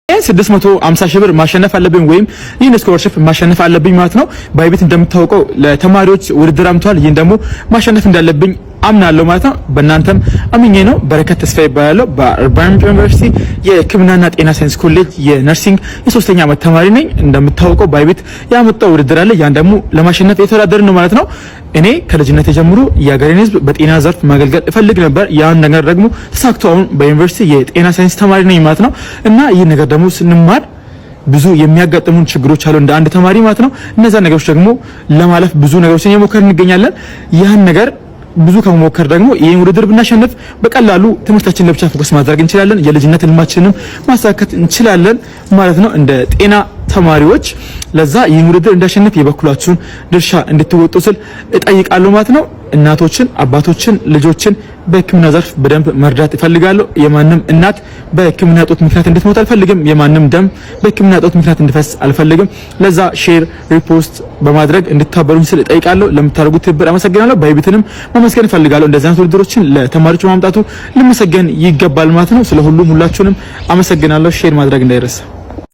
650 ሺህ ብር ማሸነፍ አለብኝ ወይም ይህን ስኮላርሺፕ ማሸነፍ አለብኝ ማለት ነው። ባይቤት እንደምታውቀው ለተማሪዎች ውድድር አምጥቷል። ይህን ደግሞ ማሸነፍ እንዳለብኝ አምናለሁ ማለት ነው። በእናንተም አምኜ ነው። በረከት ተስፋ ይባላል። በአርባ ምንጭ ዩኒቨርሲቲ የሕክምናና ጤና ሳይንስ ኮሌጅ የነርሲንግ የሶስተኛ ዓመት ተማሪ ነኝ። እንደምታውቀው ባይቤት ያመጣው ውድድር አለ። ያን ደግሞ ለማሸነፍ የተወዳደርን ነው ማለት ነው። እኔ ከልጅነት ጀምሮ የሀገሬን ሕዝብ በጤና ዘርፍ ማገልገል እፈልግ ነበር። ያን ነገር ደግሞ ተሳክቶ አሁን በዩኒቨርሲቲ የጤና ሳይንስ ተማሪ ነኝ ማለት ነው። እና ይህ ነገር ደግሞ ስንማር ብዙ የሚያጋጥሙን ችግሮች አሉ እንደ አንድ ተማሪ ማለት ነው። እነዛ ነገሮች ደግሞ ለማለፍ ብዙ ነገሮችን እየሞከርን እንገኛለን። ያን ነገር ብዙ ከመሞከር ደግሞ ይሄን ውድድር ብናሸንፍ በቀላሉ ትምህርታችንን ለብቻ ፎከስ ማድረግ እንችላለን። የልጅነት ህልማችንንም ማሳካት እንችላለን ማለት ነው እንደ ጤና ተማሪዎች። ለዛ ይሄን ውድድር እንዳሸንፍ የበኩላችሁን ድርሻ እንድትወጡ ስል እጠይቃለሁ ማለት ነው። እናቶችን፣ አባቶችን፣ ልጆችን በሕክምና ዘርፍ በደንብ መርዳት እፈልጋለሁ። የማንም እናት በሕክምና ጦት ምክንያት እንድትሞት አልፈልግም። የማንም ደም በሕክምና ጦት ምክንያት እንዲፈስ አልፈልግም። ለዛ ሼር ሪፖስት በማድረግ እንድታበሩኝ ስል እጠይቃለሁ። ለምታደርጉት ትብብር አመሰግናለሁ። ባይቤትንም ማመስገን እፈልጋለሁ። እንደዚህ አይነት ውድድሮችን ለተማሪዎች ማምጣቱ ልመሰገን ይገባል ማለት ነው። ስለሁሉም ሁላችሁንም አመሰግናለሁ። ሼር ማድረግ እንዳይረሳ።